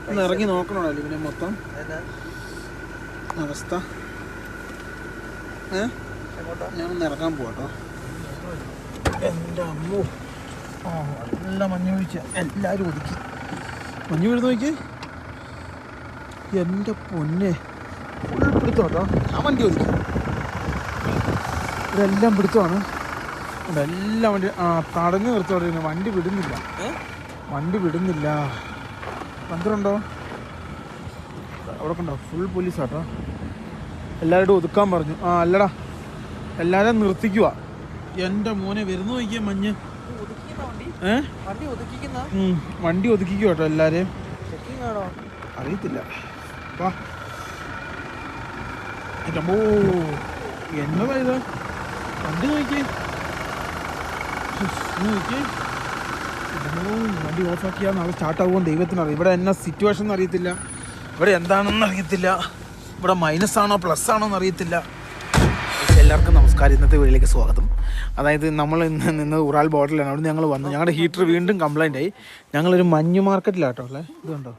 ഒന്ന് ഇറങ്ങി നോക്കണമല്ലോ ഇവനെ മൊത്തം അവസ്ഥ. ഞാനൊന്ന് ഇറങ്ങാൻ പോവാട്ടോ. എൻ്റെ അമ്മോ, നല്ല മഞ്ഞ് വീഴ്ച. എല്ലാവരും ഒതുക്കി മഞ്ഞ് വീഴുന്ന നോക്കി. എൻ്റെ പൊന്നെ, ഫുൾ പിടുത്തോട്ടോ. ആ വണ്ടി ഒതുക്കി, ഇതെല്ലാം പിടുത്തമാണ്. എല്ലാം വണ്ടി തടഞ്ഞു നിർത്തോടെ. വണ്ടി വിടുന്നില്ല. പന്തറുണ്ടോ അവിടെ കണ്ടോ? ഫുൾ പോലീസാട്ടോ. എല്ലാവരോടും ഒതുക്കാൻ പറഞ്ഞു. അല്ലടാ, എല്ലാവരും നിർത്തിക്കുക. എൻ്റെ മോനെ വരുന്നു നോക്കിയ മഞ്ഞ്. വണ്ടി ഒതുക്കിക്കോ കേട്ടോ എല്ലാവരെയും. അറിയത്തില്ല. വാ എൻ്റമ്മോ, എന്നതാ ഇത്? വണ്ടി നോക്കിയേ. വണ്ടി ഓഫാക്കിയാൽ നാളെ സ്റ്റാർട്ടാകുമെന്ന് ദൈവത്തിനറിയാം. ഇവിടെ എന്നാ സിറ്റുവേഷൻ അറിയത്തില്ല, ഇവിടെ എന്താണെന്ന് അറിയത്തില്ല, ഇവിടെ മൈനസ് ആണോ പ്ലസ് ആണോ എന്ന് അറിയത്തില്ല. എല്ലാവർക്കും നമസ്കാരം. ഇന്നത്തെ വീഡിയോയിലേക്ക് സ്വാഗതം. അതായത് നമ്മൾ ഇന്ന് നിന്ന് ഉറാൽ ബോർഡറിലാണ്. അവിടെ ഞങ്ങൾ വന്നു. ഞങ്ങളുടെ ഹീറ്റർ വീണ്ടും കംപ്ലൈൻ്റ് ആയി. ഞങ്ങളൊരു മഞ്ഞ് മാർക്കറ്റിലാട്ടോ അല്ലേ. ഇതുണ്ടോ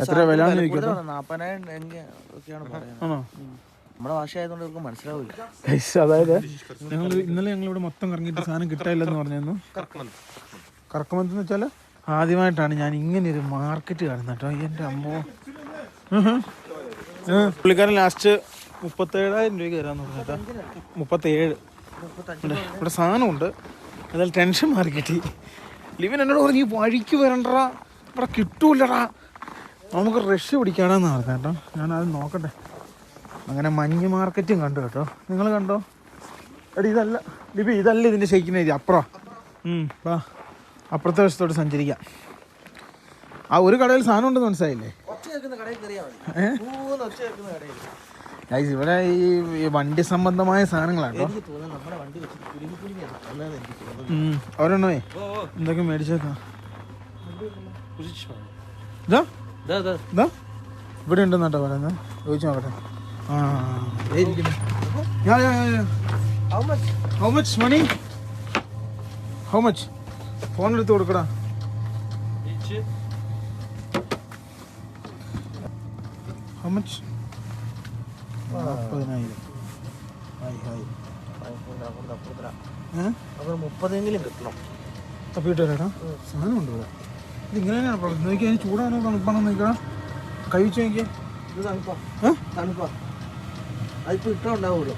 എത്ര വില ചോദിക്കട്ടോ? ആണോ? അതായത് ഇന്നലെ ഞങ്ങളിവിടെ മൊത്തം കറങ്ങിയിട്ട് സാധനം കിട്ടാനില്ലെന്ന് പറഞ്ഞു. കറക്കമന്തെന്ന് വെച്ചാൽ ആദ്യമായിട്ടാണ് ഞാൻ ഇങ്ങനെ ഒരു മാർക്കറ്റ് കാണുന്നത് കേട്ടോ. എൻ്റെ അമ്മോ, പുള്ളിക്കാരൻ ലാസ്റ്റ് 37,000 രൂപയ്ക്ക് തരാമെന്ന് പറഞ്ഞു കേട്ടോ. 37. ഇവിടെ സാധനമുണ്ട്. അതായത് ടെൻഷൻ മാറി കിട്ടി. ലിവൻ എന്നോട് പറഞ്ഞു, വഴിക്ക് വരണ്ടടാ, ഇവിടെ കിട്ടൂലടാ, നമുക്ക് റഷ് പിടിക്കാണെന്ന് പറഞ്ഞു കേട്ടോ. ഞാനത് നോക്കട്ടെ. അങ്ങനെ മഞ്ഞ് മാർക്കറ്റും കണ്ടു കേട്ടോ. നിങ്ങൾ കണ്ടോ? എടി ഇതല്ല ലിബി, ഇതല്ല ഇതിൻ്റെ ഷെയ്ക്കുന്ന രീതി. അപ്പുറം വാ, അപ്പുറത്തെ വശത്തോട്ട് സഞ്ചരിക്കാം. ആ ഒരു കടയിൽ സാധനം ഉണ്ടെന്ന് മനസ്സിലായില്ലേ? ഇവിടെ ഈ വണ്ടി സംബന്ധമായ സാധനങ്ങളാട്ടോ. അവരെണ്ണേ എന്തൊക്കെ മേടിച്ചേക്കാം. ഇവിടെ ഉണ്ടെന്നാട്ടോ പറയുന്നത്. ചോദിച്ചു നോക്കട്ടെ. How much money? How much? Phone എടുത്ത് കൊടുക്കടാ. How much? 40,000. 30 കിട്ടണം. തപ്പിട്ട് വരാടാ. സാധനം ഉണ്ട് ഇവിടെ. ഇതിങ്ങനെ തന്നെയാണ് പറഞ്ഞത്. നോക്കി അതിന് ചൂടാണോ തണുപ്പാണോ നോക്കണം. കൈ വെച്ച് നോക്കിയേ. 40,000 രൂപ. 1,00,000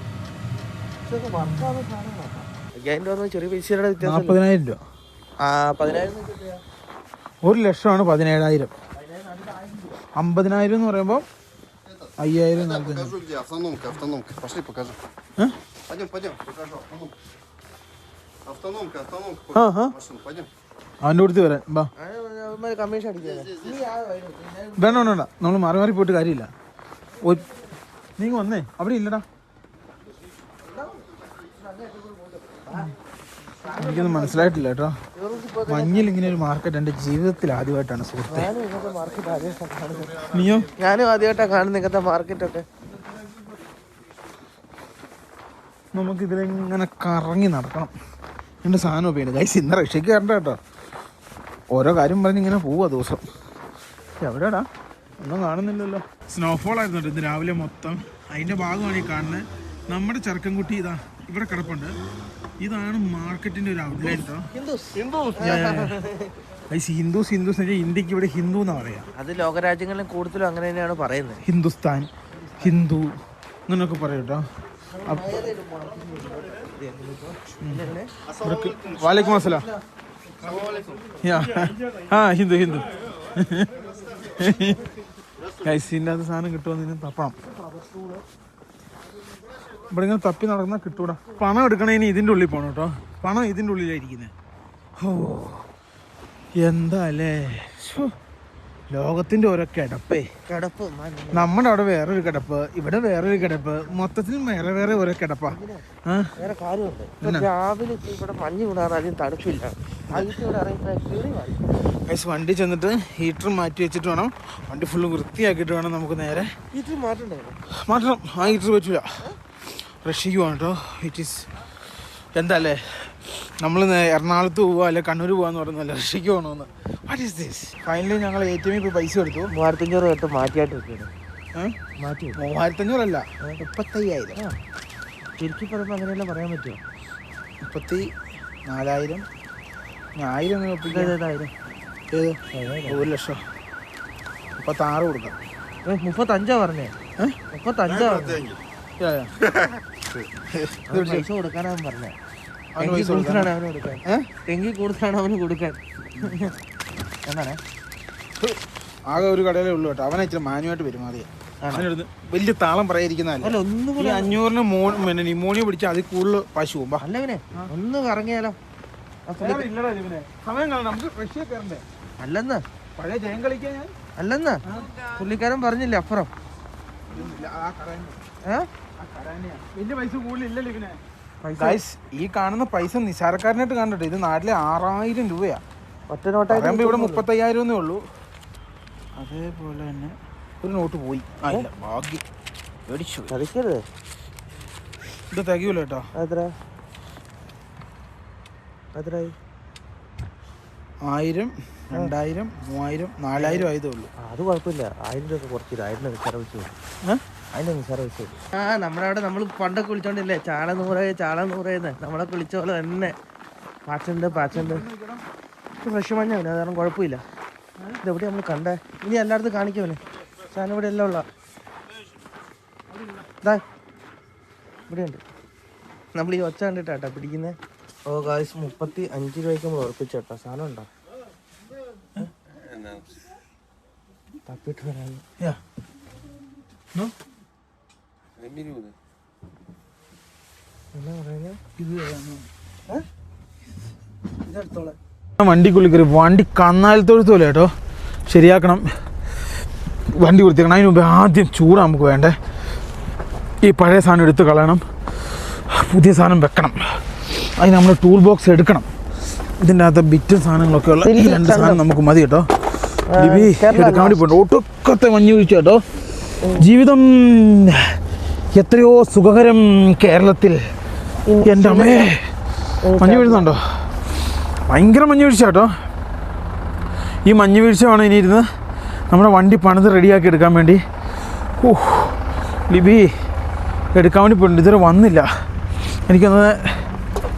17,000. 50,000 എന്ന് പറയുമ്പോൾ 5,000. അവൻ്റെ കൊടുത്ത് വരാൻ ബാ. വേണ്ട, നമ്മൾ മാറി മാറി പോയിട്ട് കാര്യമില്ല. നീ വന്നേ, അവിടെ ഇല്ലടാ. എനിക്കൊന്നും മനസ്സിലായിട്ടില്ല കേട്ടോ. മഞ്ഞിൽ ഇങ്ങനെ ഒരു മാർക്കറ്റ് എൻ്റെ ജീവിതത്തിൽ ആദ്യമായിട്ടാണ് സുഹൃത്തെ. നീയോ? ഞാനും ആദ്യമായിട്ടാണ് കാണുന്ന ഇങ്ങനത്തെ മാർക്കറ്റൊക്കെ. നമുക്കിതിലിങ്ങനെ കറങ്ങി നടക്കണം. എൻ്റെ സാധനം ഉപയോഗിക്കുന്നത് ഗൈസ്. ഇന്ന് റഷ്യക്ക് കയറണ്ട കേട്ടോ. ഓരോ കാര്യം പറഞ്ഞ് ഇങ്ങനെ പോവാ ദിവസം. എവിടെടാ? ഒന്നും കാണുന്നില്ലല്ലോ. സ്നോഫോൾ ആയിരുന്നു കേട്ടോ ഇന്ന് രാവിലെ മൊത്തം. അതിൻ്റെ ഭാഗമാണ് ഈ കാണുന്നത്. നമ്മുടെ ചെറുക്കൻകുട്ടി ഇതാ ഇവിടെ കിടപ്പുണ്ട്. ഇതാണ് മാർക്കറ്റിൻ്റെ ഒരു ഔട്ട്ലൈൻ കേട്ടോ. ഹിന്ദുസ് ഇന്ത്യക്ക് ഇവിടെ ഹിന്ദു എന്നാ പറയാ. അത് ലോകരാജ്യങ്ങളിലും കൂടുതലും അങ്ങനെ തന്നെയാണ് പറയുന്നത്. ഹിന്ദുസ്ഥാൻ, ഹിന്ദു അങ്ങനെയൊക്കെ പറയും കേട്ടോ. വാലേക്കും അസ്സലാം. ഹിന്ദു ഇല്ലാത്ത സാധനം കിട്ടുമെന്ന് തപ്പണം. ഇവിടെ ഇങ്ങനെ തപ്പി നടന്നാൽ കിട്ടൂടാ. പണം എടുക്കണേന് ഇതിൻ്റെ ഉള്ളിൽ പോകണം കേട്ടോ. പണം ഇതിൻ്റെ ഉള്ളിലായിരിക്കുന്നത്. ഓ എന്താ അല്ലേ ലോകത്തിൻ്റെ ഓരോ കിടപ്പ്. നമ്മുടെ അവിടെ വേറൊരു കിടപ്പ്, ഇവിടെ വേറൊരു കിടപ്പ്, മൊത്തത്തിൽ വേറെ വേറെ ഓരോ കിടപ്പാ. വേറെ കാര്യമുണ്ട്. രാവിലെ ഇവിടെ മഞ്ഞ് വിടാറാലും തണുപ്പില്ല. വണ്ടി ചെന്നിട്ട് ഹീറ്റർ മാറ്റി വെച്ചിട്ട് വേണം. വണ്ടി ഫുള്ള് വൃത്തിയാക്കിയിട്ട് വേണം നമുക്ക് നേരെ മാറ്റണം. ആ ഹീറ്റർ പറ്റില്ല, റഷ്യക്ക് പോകണം കേട്ടോ. ഇറ്റ് ഈസ് എന്താ അല്ലേ നമ്മൾ എറണാകുളത്ത് പോവുക അല്ലെങ്കിൽ കണ്ണൂർ പോകാന്ന് പറഞ്ഞാൽ രക്ഷയ്ക്ക് പോകണമെന്ന്. What is this? ഫൈനലി ഞങ്ങൾ ATM ഇപ്പോൾ പൈസ എടുത്തു. 3500 കേട്ട് മാറ്റിയായിട്ട് വെക്കണം. മാറ്റി 3500 35,000. ചുരുക്കി പറയുമ്പോൾ അങ്ങനെയല്ല പറയാൻ പറ്റുമോ? 34,000. 1000 ഏത് 1 ലക്ഷം 36 കൊടുക്കാം. 35 പറഞ്ഞേ. 35 പൈസ കൊടുക്കാനാണ് പറഞ്ഞേ. കൂടുതലാണ് അവന് കൊടുക്കാൻ. തെങ്ങി കൂടുതലാണ് അവന് കൊടുക്കാൻ. എന്താണ് ആകെ ഒരു കടയിലേ ഉള്ളൂ കേട്ടോ. അവനെ ഇച്ചിരി മാന്യമായിട്ട് പെരുമാറിയ അവനെടുത്ത് വലിയ താളം പറയാതിരിക്കുന്നതല്ല. 500 നിമോണിയ പിടിച്ചാൽ അതിൽ കൂടുതൽ പശു പോകുമ്പോ അല്ല ഇവനെ ഒന്ന് കറങ്ങിയാലോ? സമയം കാണണം, നമുക്ക് റഷ്യ കയറണ്ടേ? അല്ലെന്ന് പഴയ ജയം കളിക്കാൻ ഞാൻ അല്ലെന്ന് പുള്ളിക്കാരൻ പറഞ്ഞില്ലേ അപ്പുറം. വലിയ പൈസ കൂടുതലില്ലല്ലോ ഇവനെ. ഈ കാണുന്ന പൈസ നിസാരക്കാരനായിട്ട് കണ്ടിട്ട് ഇത് നാട്ടിലെ 6000 രൂപയാ. ഒറ്റ നോട്ടാകുമ്പോ ഇവിടെ 35,000 ഉള്ളൂ. അതേപോലെ തന്നെ ഒരു നോട്ട് പോയി. ഇല്ല ഭാഗ്യം മേടിച്ചു. കളിക്കരുത്, ഇത് തികയൂല കേട്ടോ. എത്ര എത്രയായി? 1000, 2000, 3000, 4000 ആയതേ ഉള്ളൂ. അത് കുഴപ്പമില്ല. 1000 രൂപ കുറച്ചില്ല. 1000 നിസ്സാര വെച്ചു. അതിൻ്റെ നിസ്സാര വെച്ചു. നമ്മുടെ അവിടെ നമ്മൾ പണ്ടൊക്കെ വിളിച്ചോണ്ടില്ലേ ചാള 100 നമ്മളെ വിളിച്ച പോലെ തന്നെ പാച്ചുണ്ട് ഫ്രഷ് മഞ്ഞ അത് കാരണം കുഴപ്പമില്ല. ഇതെവിടെ നമ്മൾ കണ്ടേ? ഇനി എല്ലായിടത്തും കാണിക്കുമല്ലേ സാധനം? ഇവിടെ എല്ലാം ഉള്ള ഇതാ ഇവിടെയുണ്ട്. നമ്മൾ ഈ ഒച്ച കണ്ടിട്ടാ പിടിക്കുന്നത്. ഓ ഗായ്സ് 35 രൂപയ്ക്ക് നമ്മൾ ഉറപ്പിച്ചേട്ടാ. സാധനം ഉണ്ടോ? തപ്പിട്ട് വരാൻ വണ്ടിക്കുള്ളിൽ കയറി വണ്ടി കന്നാലത്തൊഴുത്ത് പോലെ കേട്ടോ. ശരിയാക്കണം, വണ്ടി കൊടുത്തേക്കണം. അതിന് മുമ്പ് ആദ്യം ചൂട് നമുക്ക് വേണ്ടേ. ഈ പഴയ സാധനം എടുത്ത് കളയണം, പുതിയ സാധനം വെക്കണം. അതിന് നമ്മൾ ടൂൾ ബോക്സ് എടുക്കണം. ഇതിൻ്റെ അകത്ത് ബിറ്റും സാധനങ്ങളൊക്കെ ഉള്ള ഈ 2 സാധനം നമുക്ക് മതി കേട്ടോ. എടുക്കാൻ വേണ്ടി പോകണ്ട. ഒട്ടുക്കത്തെ മഞ്ഞ് വീഴ്ച കേട്ടോ. ജീവിതം എത്രയോ സുഖകരം കേരളത്തിൽ. എൻ്റെ അമ്മേ, മഞ്ഞ് വീഴുന്നുണ്ടോ? ഭയങ്കര മഞ്ഞ് വീഴ്ച കേട്ടോ. ഈ മഞ്ഞ് വീഴ്ച വേണം ഇനി ഇരുന്ന് നമ്മുടെ വണ്ടി പണിത് റെഡിയാക്കി എടുക്കാൻ വേണ്ടി. ലിബി എടുക്കാൻ വേണ്ടി പോയിട്ടുണ്ട്. ഇതുവരെ വന്നില്ല. എനിക്കൊന്ന്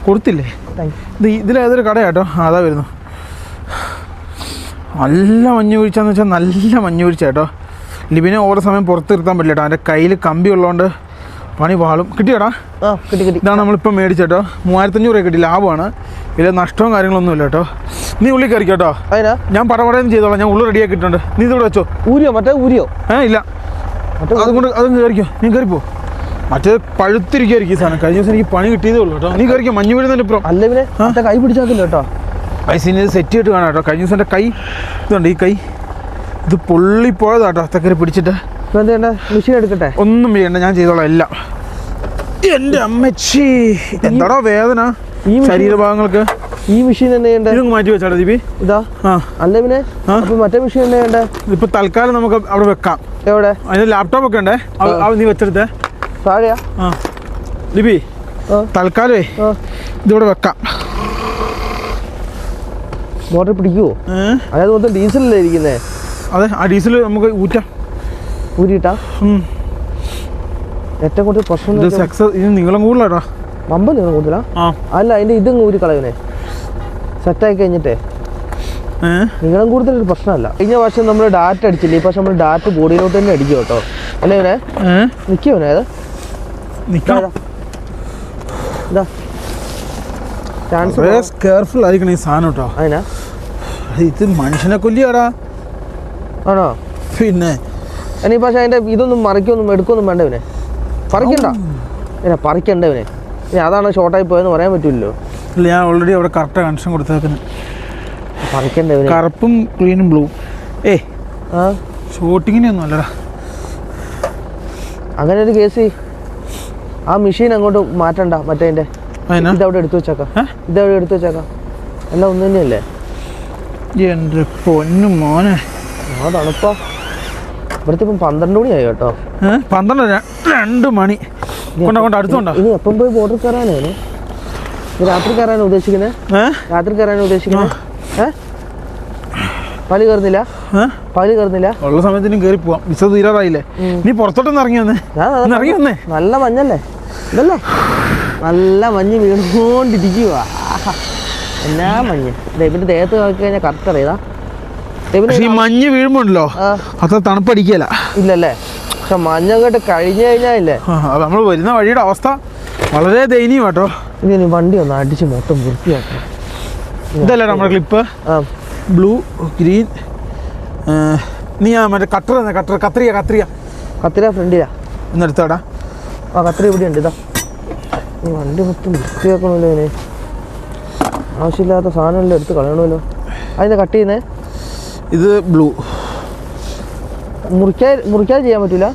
കൊടുത്തില്ലേ? ഇതിലേതൊരു കടയാട്ടോ. അതാ വരുന്നു. നല്ല മഞ്ഞ് വീഴ്ച എന്ന് വെച്ചാൽ നല്ല മഞ്ഞ് വീഴ്ച കേട്ടോ. ലിബിനെ ഓരോ സമയം പുറത്ത് നിർത്താൻ പറ്റില്ല കേട്ടോ. എൻ്റെ കയ്യിൽ കമ്പി ഉള്ളതുകൊണ്ട് പണി പാളും. കിട്ടിയോടാ? ഇതാണ് നമ്മളിപ്പോൾ മേടിച്ചേട്ടോ. 3500 കിട്ടി. ലാഭമാണ്. ഇതിൽ നഷ്ടവും കാര്യങ്ങളൊന്നും ഇല്ല കേട്ടോ. നീ ഉള്ളിൽ കയറി കേട്ടോ. ഞാൻ പടപടയെന്ന് ചെയ്തോളാം. ഞാൻ ഉള്ളു റെഡിയാക്കിയിട്ടുണ്ട്. നീ ഇതിവിടെ വെച്ചോ. ഊരിയോ ഇല്ല, അതുകൊണ്ട് അതും കയറിക്കോ. നീ കയറിപ്പോ. മറ്റേ പഴുത്തിരിക്കും ഈ സാധനം. കഴിഞ്ഞ ദിവസം എനിക്ക് പണി കിട്ടിയതേ ഉള്ളൂ കേട്ടോ. നീ കയറിക്കോ. മഞ്ഞ് വീഴുന്നതിൻ്റെ ഇപ്പുറം അല്ല കൈ പിടിച്ചാക്കില്ല കേട്ടോ. പൈസ ഇത് സെറ്റ് ചെയ്തിട്ട് കാണാം കേട്ടോ. കഴിഞ്ഞ ദിവസം എൻ്റെ കൈ ഇതുണ്ട്. ഈ കൈ ഇത് പൊള്ളിപ്പോയതാട്ടോ. തക്കരെ പിടിച്ചിട്ട് മെഷീൻ എടുക്കട്ടെ. ഒന്നും ചെയ്യണ്ട, ഞാൻ ചെയ്തോളാം എല്ലാം. എൻ്റെ അമ്മച്ചി, എന്താടോ വേദന ഈ ശരീരഭാഗങ്ങൾക്ക്. ഈ മെഷീൻ തന്നെ ഇതൊന്ന് മാറ്റി വെച്ചാടാ ദീപി. ഇതാ അല്ല പിന്നെ മറ്റേ മെഷീൻ തന്നെ വേണ്ടേ? ഇപ്പൊ തൽക്കാലം നമുക്ക് അവിടെ വെക്കാം. എവിടെ? അതിന് ലാപ്ടോപ്പ് ഒക്കെ ഉണ്ടേ. നീ വെച്ചെടുത്തേ താഴെയാ. ലിബി തൽക്കാലേ ഇതിവിടെ വെക്കാം. മോട്ടർ പിടിക്കുവോ? അതായത് മൊത്തം ഡീസലല്ലേ ഇരിക്കുന്നേ? അതെ, ആ ഡീസൽ നമുക്ക് ഊരിട്ടാ. ഏറ്റവും കൂടുതൽ പ്രശ്നം ഇത് നീളം കൂടുതലാട്ടോ. വമ്പ നീളം കൂടുതലാ? അല്ല, അതിന്റെ ഇതങ്ങ് ഊരി കളയണേ സെറ്റായി കഴിഞ്ഞിട്ടേ. നീളം കൂടുതലൊരു പ്രശ്നമല്ല. കഴിഞ്ഞ വർഷം നമ്മൾ ഡാറ്റ അടിച്ചില്ലേ? ഈ പക്ഷെ നമ്മൾ ഡാറ്റ ബോഡിയിലോട്ട് തന്നെ അടിക്കും കേട്ടോ. അല്ലേ ഇവനെ നിൽക്കുവനെ? അത് കെയർഫുൾ ആയിരിക്കണം ഈ സാധനം കേട്ടോ. അതിനാ ഇത് മനുഷ്യനെ കൊല്ലിയാടാ. ആണോ? പിന്നെ ഇനി പക്ഷെ അതിന്റെ ഇതൊന്നും മറിക്കൊന്നും എടുക്കൊന്നും വേണ്ട. ഇവനെ പറിക്കണ്ട. ഇവനെ പറിക്കണ്ട. ഇവനെ ഇനി അതാണ് ഷോർട്ടായി പോയെന്ന് പറയാൻ പറ്റില്ലല്ലോ. ഇല്ല, ഞാൻ ഓൾറെഡി അവിടെ കറക്റ്റ് കണക്ഷൻ കൊടുത്തേക്കുന്നത്. പറിക്കണ്ട. കറുപ്പും ക്ലീനും ബ്ലൂ. ഷൂട്ടിങ്ങിനൊന്നും അല്ലടാ. അങ്ങനെ ഒരു കേസ്. ആ മെഷീൻ അങ്ങോട്ട് മാറ്റണ്ട. മറ്റേ ഇതവിടെ എടുത്തു വെച്ചേക്കാം. ഇതവിടെ എടുത്തു വെച്ചേക്കാം. എല്ലാം ഒന്ന് തന്നെയല്ലേ? എൻ്റെ പൊന്നു മോനെ, ആ തണുപ്പാ. ഇവിടുത്തെ ഇപ്പം 12 മണിയായി കേട്ടോ. 2 മണി കൊണ്ട് അടുത്തുണ്ടോ? ഇനി എപ്പം പോയി ബോർഡർ കയറാനേ? രാത്രി കയറാൻ ഉദ്ദേശിക്കുന്നത്? രാത്രി കയറാൻ ഉദ്ദേശിക്കുന്നത്? പലി കയറുന്നില്ല? പലി കയറുന്നില്ല? ഉള്ള സമയത്തിനും കയറി പോവാം. വിസ തീരാറായില്ലേ? നീ പുറത്തോട്ടൊന്ന് ഇറങ്ങി വന്നേ. നല്ല മഞ്ഞല്ലേ ഇതല്ലേ? നല്ല മഞ്ഞ് വീണുകൊണ്ടിരിക്കുക. എന്നാ മഞ്ഞ് ദൈവത്തിന്റെ ദേഹത്ത് നോക്കി കഴിഞ്ഞാൽ കറക്റ്റ് അറിയാം. ഈ മഞ്ഞ് വീഴുമ്പോണ്ടല്ലോ അത്ര തണുപ്പടിക്കല ഇല്ലല്ലേ? പക്ഷെ മഞ്ഞങ്ങോട്ട് കഴിഞ്ഞു കഴിഞ്ഞാലേ നമ്മൾ വരുന്ന വഴിയുടെ അവസ്ഥ വളരെ ദയനീയം കേട്ടോ. ഇനി വണ്ടി ഒന്ന് അടിച്ച് മൊത്തം വൃത്തിയാക്കണം. ഇതല്ലേ നമ്മുടെ ക്ലിപ്പ്? Blue green. നീ മറ്റേ കത്രിയ ഫ്രണ്ടിലാ എന്നെടുത്താടാ. കത്രിയ ഇവിടെ ഉണ്ട്. ഇതാ ഈ വണ്ടി മൊത്തം വൃത്തിയാക്കണമല്ലോ. ഇങ്ങനെ ആവശ്യമില്ലാത്ത സാധനമെല്ലാം എടുത്ത് കളയണമല്ലോ. അതിനെ കട്ട് ചെയ്യുന്നേ? ഇത് ബ്ലൂ. മുറിക്കാതെ ചെയ്യാൻ പറ്റൂല?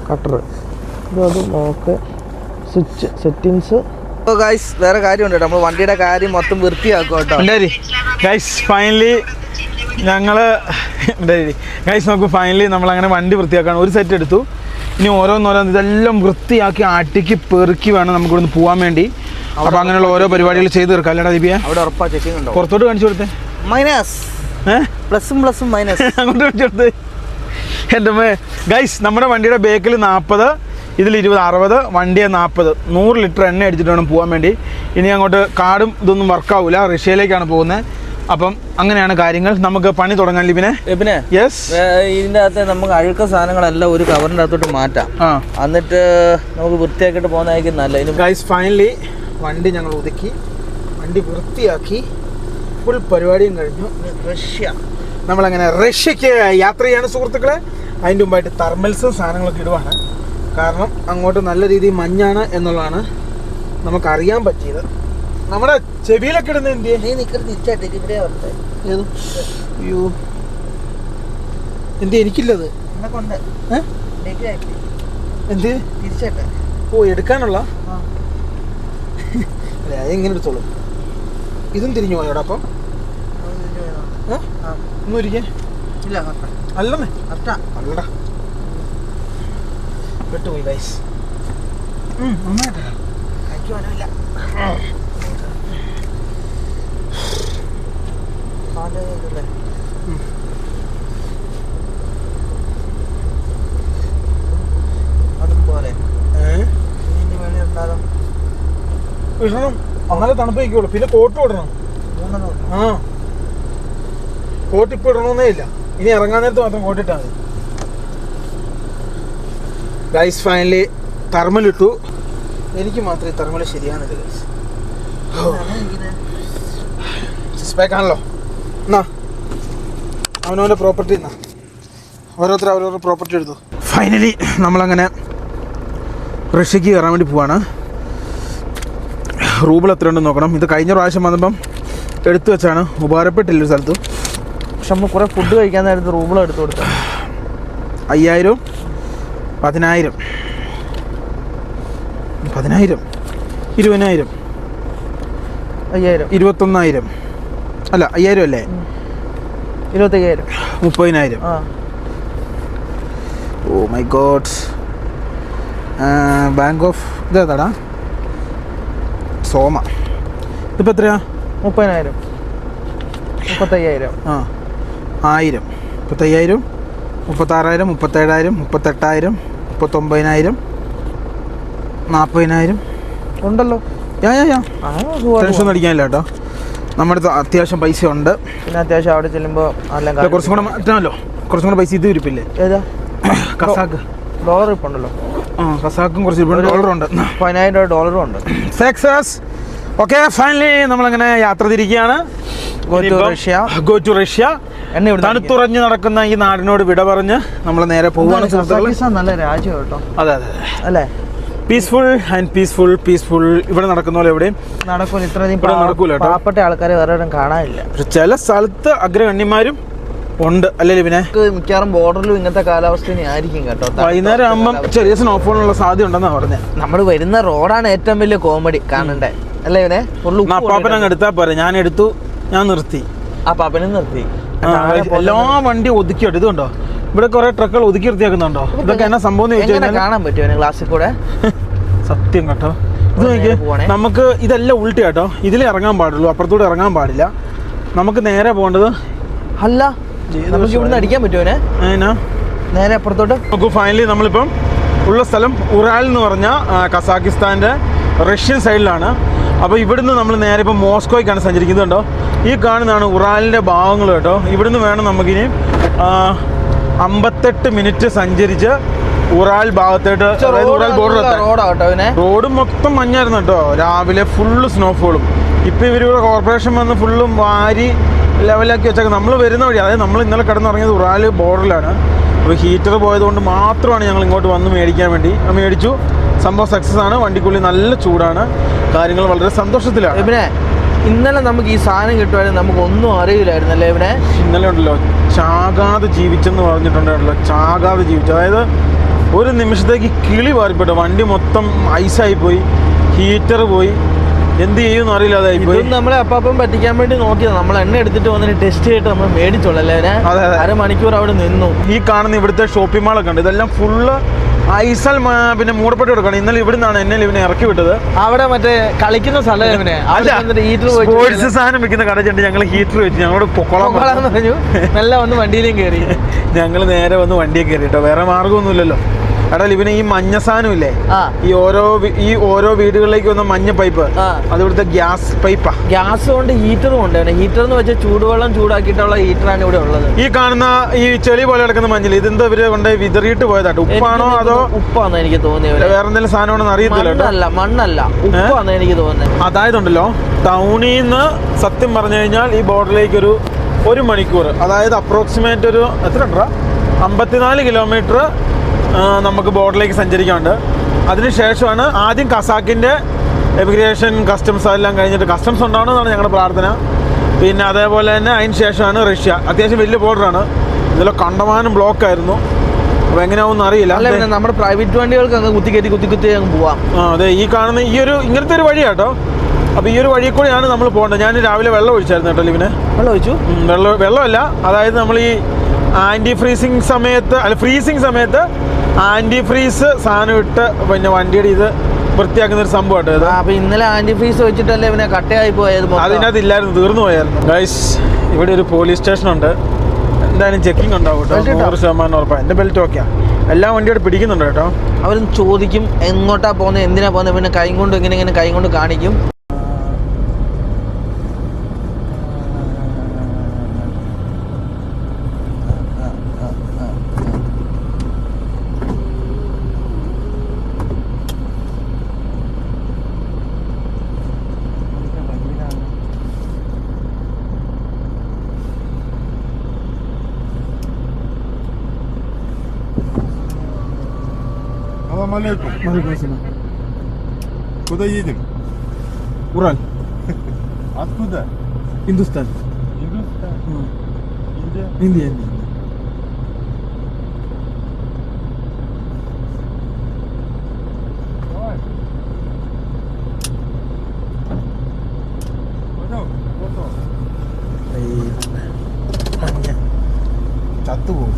കട്ടർ ഇതും ഓക്കെ. Switch settings. വേറെ കാര്യമുണ്ട്. നമ്മൾ വണ്ടിയുടെ കാര്യം മൊത്തം വൃത്തിയാക്കും കേട്ടോ. ഫൈനലി നമുക്ക് നമ്മളങ്ങനെ വണ്ടി വൃത്തിയാക്കാണ്. ഒരു സെറ്റ് എടുത്തു. ഇനി ഓരോന്നോരോന്ന് ഇതെല്ലാം വൃത്തിയാക്കി ആട്ടിക്ക് പെറുക്കി വേണം നമുക്ക് ഇവിടുന്ന് പോകാൻ വേണ്ടി. അപ്പോൾ അങ്ങനെയുള്ള ഓരോ പരിപാടികൾ ചെയ്ത് തീർക്കാം. അല്ലേടാ ദീപിയ? അവിടെ ഉറപ്പാ ചെക്കിംഗ് ഉണ്ടോ? പുറത്തോട്ട് കാണിച്ചു കൊടുത്തേ. മൈനസ് പ്ലസും മൈനസ് അങ്ങോട്ട് കാണിച്ചു കൊടുത്തേ. എൻ്റെ ഗൈസ്, നമ്മുടെ വണ്ടിയുടെ ബേക്കിൽ 40, ഇതിൽ 20, 60, വണ്ടിയെ 40, 100 ലിറ്റർ എണ്ണ അടിച്ചിട്ട് വേണം പോകാൻ വേണ്ടി. ഇനി അങ്ങോട്ട് കാർഡും ഇതൊന്നും വർക്കാവില്ല. റഷ്യയിലേക്കാണ് പോകുന്നത്. അപ്പം അങ്ങനെയാണ് കാര്യങ്ങൾ. നമുക്ക് പണി തുടങ്ങാൻ. ലിബിനെ യെസ്, ഇതിൻ്റെ അകത്ത് നമുക്ക് അഴുക്ക സാധനങ്ങളെല്ലാം ഒരു കവറിൻ്റെ അകത്തോട്ട് മാറ്റാം. എന്നിട്ട് നമുക്ക് വൃത്തിയാക്കിയിട്ട് പോകുന്നതായിരിക്കും നല്ലത്. ഗൈസ്, ഫൈനലി വണ്ടി ഞങ്ങൾ ഒതുക്കി, വണ്ടി വൃത്തിയാക്കി, ഫുൾ പരിപാടിയും കഴിഞ്ഞു. നമ്മളങ്ങനെ റഷ്യക്ക് യാത്ര ചെയ്യാണ് സുഹൃത്തുക്കളെ. അതിൻ്റെ മുമ്പായിട്ട് തെർമൽസും സാധനങ്ങളൊക്കെ ഇടുവാണ്. കാരണം അങ്ങോട്ട് നല്ല രീതിയിൽ മഞ്ഞാണ് എന്നുള്ളതാണ് നമുക്കറിയാൻ പറ്റിയത്. നമ്മുടെ ചെവിയിലൊക്കെ ഇടുന്ന എന്ത്? അയ്യോ എന്ത് എനിക്കില്ലത് എന്ത് ഓ എടുക്കാനുള്ള അല്ലേ? അതെങ്ങനെ എടുത്തോളൂ. ഇതും തിരിഞ്ഞു പോയോടാ. അപ്പം ഒന്നും ഇരിക്കേ അല്ലമ്മേ അല്ലടാ പെട്ടുപോയി ഗൈസ്. നന്നായിട്ടില്ല. അതുപോലെ ഇടണം, അങ്ങനെ തണുപ്പ് വയ്ക്കുള്ളൂ. പിന്നെ കോട്ടും ഇടണം. കോട്ട് ഇപ്പം ഇടണമെന്നേ ഇല്ല. ഇനി ഇറങ്ങാൻ നേരത്ത് മാത്രം കോട്ടിട്ടാൽ മതി. ഗൈസ്, ഫൈനലി തെർമലിട്ടു. എനിക്ക് മാത്രമേ തെർമൽ ശരിയാണിത് ഗൈസ്. സ്പേക്കാണല്ലോ. എന്നാ അവനവൻ്റെ പ്രോപ്പർട്ടി എന്നാ ഓരോരുത്തർ അവരവരുടെ പ്രോപ്പർട്ടി എടുത്തു. ഫൈനലി നമ്മളങ്ങനെ റഷ്യക്ക് കയറാൻ വേണ്ടി പോവാണ്. റൂബിൾ എത്ര ഉണ്ടെന്ന് നോക്കണം. ഇത് കഴിഞ്ഞ പ്രാവശ്യം വന്നപ്പം എടുത്തു വെച്ചാണ്, ഉപകാരപ്പെട്ടില്ല ഒരു സ്ഥലത്ത്. പക്ഷെ നമ്മൾ കുറേ ഫുഡ് കഴിക്കാൻ നേരത്ത് റൂബിൾ എടുത്തു കൊടുത്തു. 5000, 10000, 10000, 20000, 21000 അല്ല 5000 അല്ലേ? 25000, 30000. Oh my god. Bank of ഇതേതാടാ? സോമ. ഇതിപ്പോൾ എത്രയാ? 30000, 35000, 1000, 35000, 36000, 37000, 38000, 39000, 40000 ഉണ്ടല്ലോ. ടെൻഷൻ അടിക്കാനില്ല കേട്ടോ. നമ്മുടെ അടുത്ത് അത്യാവശ്യം പൈസ ഉണ്ട്. പിന്നെ അത്യാവശ്യം അവിടെ ചെല്ലുമ്പോൾ കുറച്ചും കൂടെ മാറ്റാമല്ലോ. കുറച്ചും കൂടെ പൈസ ഇത് ഇരിപ്പില്ലേ? ഏതാ? കസാക്ക് ഡോളർ ഇപ്പം ഉണ്ടല്ലോ. കസാക്കും കുറച്ച് ഡോളറുണ്ട്. $5000 ഉണ്ട്. സക്സസ്. ഓക്കെ, ഫൈനലി നമ്മളങ്ങനെ യാത്ര തിരിക്കുകയാണ്. Go to Russia. തണുത്തുറഞ്ഞ് നടക്കുന്ന ഈ നാടിനോട് വിട പറഞ്ഞ് നമ്മൾ നേരെ പോവുകയാണ്. നല്ല രാജ്യം കേട്ടോ. അതെ അതെ അല്ലേ? Peaceful and peaceful. ഇവിടെ നടക്കുന്ന പോലെ എവിടെയും നടക്കൂല. ഇത്രയധികം നടക്കൂല. പാവപ്പെട്ട ആൾക്കാരെ വേറെ കാണാനില്ല. പക്ഷെ ചില സ്ഥലത്ത് അഗ്രഗണ്യന്മാരും ഉണ്ട് അല്ലേ ലിബിനെ? മിക്കവാറും ബോർഡറിലും ഇങ്ങനത്തെ കാലാവസ്ഥ ആയിരിക്കും കേട്ടോ. വൈകുന്നേരം ആകുമ്പം ചെറിയ സ്നോഫോളിനുള്ള സാധ്യത ഉണ്ടെന്നാണ് പറഞ്ഞത്. നമ്മൾ വരുന്ന റോഡാണ് ഏറ്റവും വലിയ കോമഡി കാണണ്ടേ അല്ലേ? ഇവനെ പാപ്പനങ്ങ് എടുത്താൽ പോരെ. ഞാൻ എടുത്തു, ഞാൻ നിർത്തി. ആ പാപ്പനും നിർത്തി. എല്ലാ വണ്ടി ഒതുക്കിയിട്ട് ഇതുണ്ടോ? ഇവിടെ കുറെ ട്രക്കുകൾ ഒതുക്കി നിർത്തിയാക്കുന്നുണ്ടോ? ഇതൊക്കെ എന്നാ സംഭവം കാണാൻ പറ്റുമോ ഗ്ലാസ്സിൽ കൂടെ? സത്യം കേട്ടോ. ഇത് നോക്കിയേ, നമുക്ക് ഇതെല്ലാം ഉൾട്ടി കേട്ടോ. ഇതിൽ ഇറങ്ങാൻ പാടുള്ളൂ, അപ്പുറത്തൂടെ ഇറങ്ങാൻ പാടില്ല. നമുക്ക് നേരെ പോകേണ്ടത് അല്ല, നമുക്ക് ഇവിടുന്ന് അടിക്കാൻ പറ്റുമോ നേരെ അപ്പുറത്തോട്ട്? നോക്കൂ, ഫൈനലി നമ്മളിപ്പം ഉള്ള സ്ഥലം ഉറാൽ എന്ന് പറഞ്ഞ കസാക്കിസ്ഥാൻ്റെ റഷ്യൻ സൈഡിലാണ്. അപ്പോൾ ഇവിടുന്ന് നമ്മൾ നേരെ ഇപ്പം മോസ്കോയ്ക്കാണ് സഞ്ചരിക്കുന്നത്. കേട്ടോ, ഈ കാണുന്നതാണ് ഉറാലിൻ്റെ ഭാഗങ്ങൾ കേട്ടോ. ഇവിടുന്ന് വേണം നമുക്കിനി 58 മിനിറ്റ് സഞ്ചരിച്ച് ഉറാൽ ഭാഗത്തോട്ട്, അതായത് ഉറാൽ ബോർഡർ. റോഡ് മൊത്തം മഞ്ഞായിരുന്നു കേട്ടോ, രാവിലെ ഫുള്ള് സ്നോഫോളും. ഇപ്പം ഇവരിവിടെ കോർപ്പറേഷൻ വന്ന് ഫുള്ളും വാരി ലെവലാക്കി വെച്ചേക്കാം. നമ്മൾ വരുന്ന വഴി, അതായത് നമ്മൾ ഇന്നലെ കിടന്നിറങ്ങിയത് ഉറാൽ ബോർഡറിലാണ്. അപ്പോൾ ഹീറ്റർ പോയതുകൊണ്ട് മാത്രമാണ് ഞങ്ങൾ ഇങ്ങോട്ട് വന്ന് മേടിക്കാൻ വേണ്ടി മേടിച്ചു. സംഭവം സക്സസ് ആണ്. വണ്ടിക്കുള്ളിൽ നല്ല ചൂടാണ്, കാര്യങ്ങൾ വളരെ സന്തോഷത്തിലാണ്. പിന്നെ ഇന്നലെ നമുക്ക് ഈ സാധനം കിട്ടുമായിരുന്നു, നമുക്കൊന്നും അറിയില്ലായിരുന്നല്ലേ ഇവിടെ. ഇന്നലെ ഉണ്ടല്ലോ ചാകാതെ ജീവിച്ചെന്ന് പറഞ്ഞിട്ടുണ്ടല്ലോ, ചാകാതെ ജീവിച്ചു. അതായത് ഒരു നിമിഷത്തേക്ക് കിളി പാറിപ്പെട്ടു, വണ്ടി മൊത്തം ഐസായി പോയി, ഹീറ്റർ പോയി, എന്ത് ചെയ്യുമെന്ന് അറിയില്ല. അതായിപ്പോയി. നമ്മളെ അപ്പം പറ്റിക്കാൻ വേണ്ടി നോക്കിയത്. നമ്മൾ എണ്ണ എടുത്തിട്ട് വന്നിട്ട് ടെസ്റ്റ് ചെയ്തിട്ട് നമ്മൾ മേടിച്ചോളല്ലേ. അരമണിക്കൂർ അവിടെ നിന്നു. ഈ കാണുന്ന ഇവിടുത്തെ ഷോപ്പിംഗ് മാളൊക്കെ ഉണ്ട്, ഇതെല്ലാം ഫുള്ള് ഐസൽ പിന്നെ മൂടപ്പെട്ട് കൊടുക്കണം. ഇന്നലെ ഇവിടെ നിന്നാണ് എന്നെ ഇവനെ ഇറക്കി വിട്ടത്. അവിടെ മറ്റേ കളിക്കുന്ന സ്ഥലം സ്പോർട്സ് സാധനം വെക്കുന്ന കടച്ചുണ്ട്. ഞങ്ങൾ ഹീറ്റർ വെച്ച് ഞങ്ങളോട് പൊക്കോളാൻ പറഞ്ഞു. നല്ല വന്ന് വണ്ടിയിലും കയറി. ഞങ്ങൾ നേരെ വന്ന് വണ്ടിയെ കയറി കേട്ടോ, വേറെ മാർഗമൊന്നുമില്ലല്ലോ. എടാ ഇവന് ഈ മഞ്ഞ സാധനം ഇല്ലേ, ഈ ഓരോ വീടുകളിലേക്ക് വന്ന മഞ്ഞ പൈപ്പ്, അത് ഇവിടുത്തെ ഗ്യാസ് പൈപ്പാ. ഗ്യാസ് കൊണ്ട് ഹീറ്ററും ഉണ്ട്. ഹീറ്റർ എന്ന് വെച്ചാൽ ചൂടുവെള്ളം ചൂടാക്കിയിട്ടുള്ള ഹീറ്ററാണ് ഇവിടെ ഉള്ളത്. ഈ കാണുന്ന ഈ ചെളി പോലെ കിടക്കുന്ന മഞ്ഞൾ, ഇതെന്താ ഇവര് കൊണ്ട് വിതറിയിട്ട് പോയതാട്ടോ. ഉപ്പാണോ അതോ ഉപ്പാന്ന് എനിക്ക് തോന്നിയത്, വേറെ എന്തെങ്കിലും സാധനമാണെന്ന് അറിയത്തില്ല. മണ്ണല്ല, ഉപ്പാന്ന് എനിക്ക് തോന്നുന്നത്. അതായത് ഉണ്ടല്ലോ, ടൗണിൽ നിന്ന് സത്യം പറഞ്ഞു കഴിഞ്ഞാൽ ഈ ബോർഡറിലേക്ക് ഒരു മണിക്കൂർ, അതായത് അപ്രോക്സിമേറ്റ് ഒരു എത്ര ഉണ്ടാ 54 കിലോമീറ്റർ നമുക്ക് ബോർഡറിലേക്ക് സഞ്ചരിക്കാനുണ്ട്. അതിനുശേഷമാണ് ആദ്യം കസാക്കിൻ്റെ എമിഗ്രേഷൻ കസ്റ്റംസ് എല്ലാം കഴിഞ്ഞിട്ട് കസ്റ്റംസ് ഉണ്ടാവണമെന്നാണ് ഞങ്ങളുടെ പ്രാർത്ഥന. പിന്നെ അതേപോലെ തന്നെ അതിന് ശേഷമാണ് റഷ്യ. അത്യാവശ്യം വലിയ ബോർഡറാണ്, ഇതിലെ കണ്ടമാനം ബ്ലോക്കായിരുന്നു. അപ്പോൾ എങ്ങനെയാവുമെന്ന് അറിയില്ല. നമ്മുടെ പ്രൈവറ്റ് വണ്ടികൾക്ക് അങ്ങ് കുത്തി അങ്ങ് പോവാം. അതെ, ഈ കാണുന്ന ഇങ്ങനത്തെ ഒരു വഴിയാട്ടോ. അപ്പോൾ ഈ ഒരു വഴി കൂടെയാണ് നമ്മൾ പോകേണ്ടത്. ഞാൻ രാവിലെ വെള്ളം ഒഴിച്ചായിരുന്നു കേട്ടോ. ഇവന് വെള്ളം ഒഴിച്ചു? വെള്ളമല്ല, അതായത് നമ്മൾ ഈ ഫ്രീസിങ് സമയത്ത് ആൻറ്റി ഫ്രീസ് സാധനം ഇട്ട് പിന്നെ വണ്ടിയുടെ ഇത് വൃത്തിയാക്കുന്ന ഒരു സംഭവം കേട്ടോ. അപ്പോൾ ഇന്നലെ ആൻറ്റി ഫ്രീസ് വെച്ചിട്ടല്ലേ ഇവനെ കട്ടയായി പോയത്. അതിനകത്ത് ഇല്ലായിരുന്നു, തീർന്നു പോയായിരുന്നു. ഗൈസ്, ഇവിടെ ഒരു പോലീസ് സ്റ്റേഷൻ ഉണ്ട്. എന്തായാലും ചെക്കിംഗ് ഉണ്ടാവും കേട്ടോ, 100% ഉറപ്പാണ്. എൻ്റെ ബെൽറ്റ് ഓക്കെയാണ്, എല്ലാ വണ്ടിയോട് പിടിക്കുന്നുണ്ട് കേട്ടോ. അവർ ചോദിക്കും എങ്ങോട്ടാ പോകുന്നത്, എന്തിനാ പോകുന്നത്, പിന്നെ കൈ കൊണ്ട് ഇങ്ങനെ കൈ കൊണ്ട് കാണിക്കും. Алейкум. Куда едем? Ураль. Откуда? Индустан. Индустан. Индия. Давай. Пойдем. ചത്തുപോകും.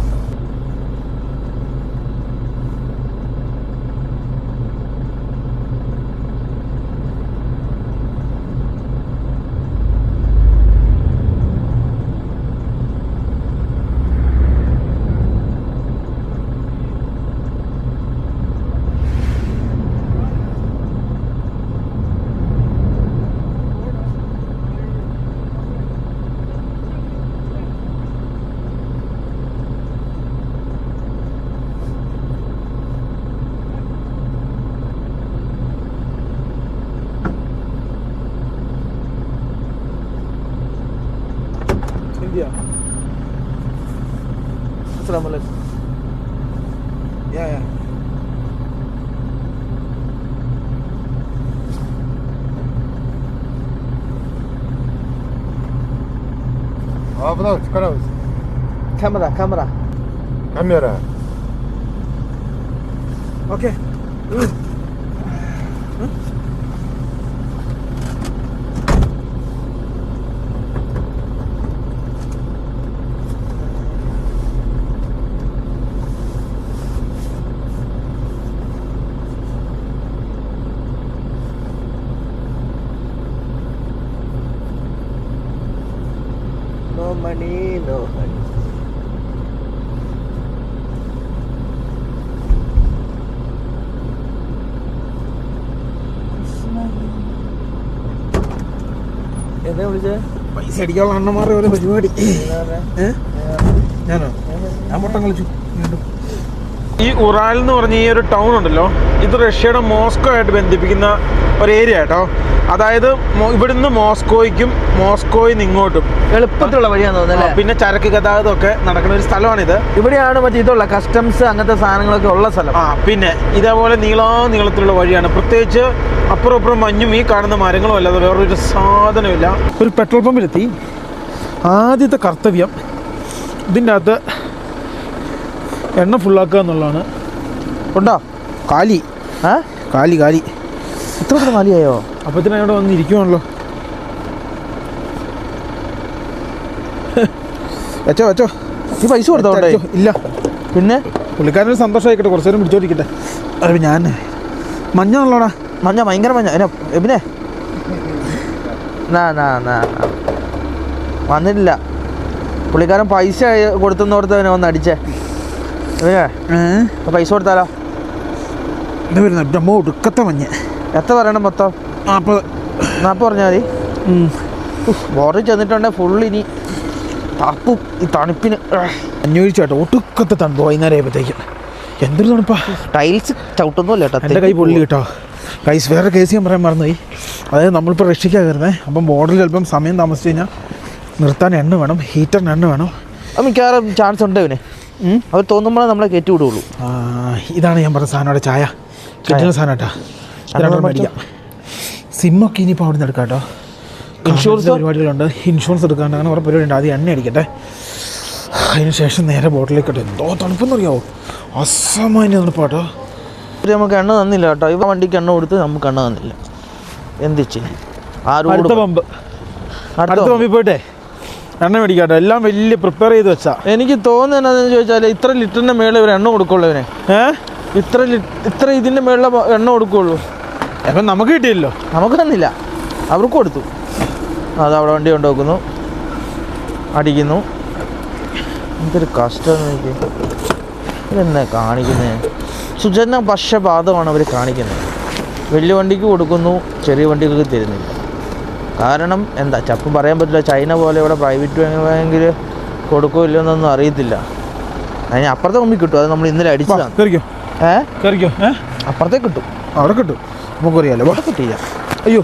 India. Assalamualaikum. Yeah. Abla çıkar mısın? Kamera. Kamera. Okay. മണി ലോഹൻ. എന്താ വിളിച്ചേ? പൈസ അടിക്കാനുള്ള അണ്ണന്മാരുടെ ഒരു പരിപാടി. ഞാനോ ഞാൻ പൊട്ടം കളിച്ചു. ഈ ഉറാൽ എന്ന് പറഞ്ഞ ഈ ഒരു ടൗൺ ഉണ്ടല്ലോ, ഇത് റഷ്യയുടെ മോസ്കോ ആയിട്ട് ബന്ധിപ്പിക്കുന്ന ഒരു ഏരിയ കേട്ടോ. അതായത് ഇവിടുന്ന് മോസ്കോയ്ക്കും മോസ്കോയിൽ നിന്ന് ഇങ്ങോട്ടും എളുപ്പത്തിലുള്ള വഴിയാന്ന് തോന്നുന്നല്ലേ. പിന്നെ ചരക്ക് ഗതാഗതം ഒക്കെ നടക്കുന്ന ഒരു സ്ഥലമാണിത്. ഇവിടെയാണ് മറ്റേ ഇതുള്ള കസ്റ്റംസ് അങ്ങനത്തെ സാധനങ്ങളൊക്കെ ഉള്ള സ്ഥലം. പിന്നെ ഇതേപോലെ നീളത്തിലുള്ള വഴിയാണ്. പ്രത്യേകിച്ച് അപ്പുറം മഞ്ഞും ഈ കാണുന്ന മരങ്ങളും അല്ലാതെ വേറൊരു സാധനമില്ല. ഒരു പെട്രോൾ പമ്പിലെത്തി. ആദ്യത്തെ കർത്തവ്യം ഇതിൻ്റെ അകത്ത് എണ്ണ ഫുള്ളാക്കുക എന്നുള്ളതാണ്. ഉണ്ടോ കാലി കാലി ഇത്ര കാലിയായോ? അപ്പത്തിന് അവിടെ വന്ന് ഇരിക്കുവാണല്ലോ. വെച്ചോ ഈ പൈസ കൊടുത്തോ? ഇല്ല. പിന്നെ പുള്ളിക്കാരനൊരു സന്തോഷമായിക്കട്ടെ, കുറച്ച് നേരം പിടിച്ചോണ്ടിരിക്കട്ടെ. അത് ഞാൻ മഞ്ഞ നല്ലോടാ. മഞ്ഞ ഭയങ്കര മഞ്ഞ. എബിനെ വന്നിട്ടില്ല. പുള്ളിക്കാരൻ പൈസ കൊടുത്തെന്നോർത്തവനെ വന്ന് അടിച്ചേ. പൈസ കൊടുത്താലോ? എന്താ വരുന്നത് ബ്രഹ്മ ഒടുക്കത്തെ മഞ്ഞ. എത്ര പറയണം? മൊത്തം 40 പറഞ്ഞാൽ മതി. ബോർഡിൽ ചെന്നിട്ടുണ്ടെ ഫുള്ള് ഇനി തപ്പും ഈ തണുപ്പിന്. 500 ചേട്ടോ ഒടുക്കത്തെ തണുപ്പ് വൈകുന്നേരം ആയപ്പോഴത്തേക്കും. എന്തൊരു തണുപ്പാ. ടൈൽസ് ചവിട്ടുന്നില്ല കേട്ടോ. എൻ്റെ കൈ പൊള്ളി കേട്ടോ. കൈസ് വേറെ കേസ് ഞാൻ പറയാൻ മറന്നുപോയി. അതായത് നമ്മളിപ്പോൾ റഷ്യക്കാണ് കയറുന്നത്. അപ്പം ബോർഡറിൽ ചിലപ്പം സമയം താമസിച്ച് കഴിഞ്ഞാൽ നിർത്താൻ എണ്ണ വേണം, ഹീറ്ററിന് എണ്ണ വേണം. അത് മിക്കവാറും ചാൻസ് ഉണ്ട് ഇവന്. അവർ തോന്നുമ്പോഴേ നമ്മളെ കയറ്റി വിടുള്ളൂ. ഇതാണ് ഞാൻ പറഞ്ഞ സാധനം. അവിടെ ചായ കിട്ടുന്ന സാധനം കേട്ടോ. മേടിക്കാം. സിമ്മൊക്കെ ഇനിയിപ്പോൾ അവിടെ നിന്ന് എടുക്കാം കേട്ടോ. ഇൻഷുറൻസ് പരിപാടികളുണ്ട്. ഇൻഷുറൻസ് എടുക്കാണ്ട് അങ്ങനെ കുറേ പരിപാടി ഉണ്ട്. ആദ്യം എണ്ണ അടിക്കട്ടെ, അതിന് ശേഷം നേരെ ബോട്ടിലേക്ക് ഇട്ടെ. എന്തോ തണുപ്പെന്നറിയാവോ, അസാമാന്യ തണുപ്പാട്ടോ. നമുക്ക് എണ്ണ തന്നില്ല കേട്ടോ. ഇവ വണ്ടിക്ക് എണ്ണ കൊടുത്ത് നമുക്ക് എണ്ണ തന്നില്ല. എന്ത് ചെയ്യും? അടുത്ത പമ്പിൽ പോയിട്ടെ എണ്ണ മേടിക്കാട്ടോ. എല്ലാം വലിയ പ്രിപ്പയർ ചെയ്ത് വെച്ചാ. എനിക്ക് തോന്നുന്നത് എന്താണെന്ന് ചോദിച്ചാൽ ഇത്ര ലിറ്ററിൻ്റെ മേളിൽ ഇവർ എണ്ണ കൊടുക്കുള്ളൂ ഇവനെ. ഇത്ര ഇതിൻ്റെ മേളിൽ എണ്ണ കൊടുക്കുള്ളൂ. അപ്പം നമുക്ക് കിട്ടിയില്ലോ. നമുക്ക് തന്നില്ല, അവർക്ക് കൊടുത്തു. അത് അവിടെ വണ്ടി കൊണ്ടുവെക്കുന്നു, അടിക്കുന്നു. എന്തൊരു കഷ്ടമെന്ന് എനിക്ക്. ഇതെന്നാ കാണിക്കുന്നത്? സുജന പക്ഷപാതമാണ് അവർ കാണിക്കുന്നത്. വലിയ വണ്ടിക്ക് കൊടുക്കുന്നു, ചെറിയ വണ്ടികൾക്ക് തരുന്നില്ല. കാരണം എന്താ ചപ്പ് പറയാൻ പറ്റില്ല. ചൈന പോലെ ഇവിടെ പ്രൈവറ്റ് ബാങ്കിൽ കൊടുക്കോ ഇല്ലെന്നൊന്നും അറിയത്തില്ല. അതിന് അപ്പുറത്തെ മുമ്പിൽ കിട്ടും. അത് നമ്മൾ ഇന്നലെ അടിച്ചതാണ്. കയറിക്കോ. അപ്പുറത്തേക്ക് കിട്ടും. അവിടെ കിട്ടും. നമുക്ക് അറിയാലോ. അവിടെ കിട്ടില്ല. അയ്യോ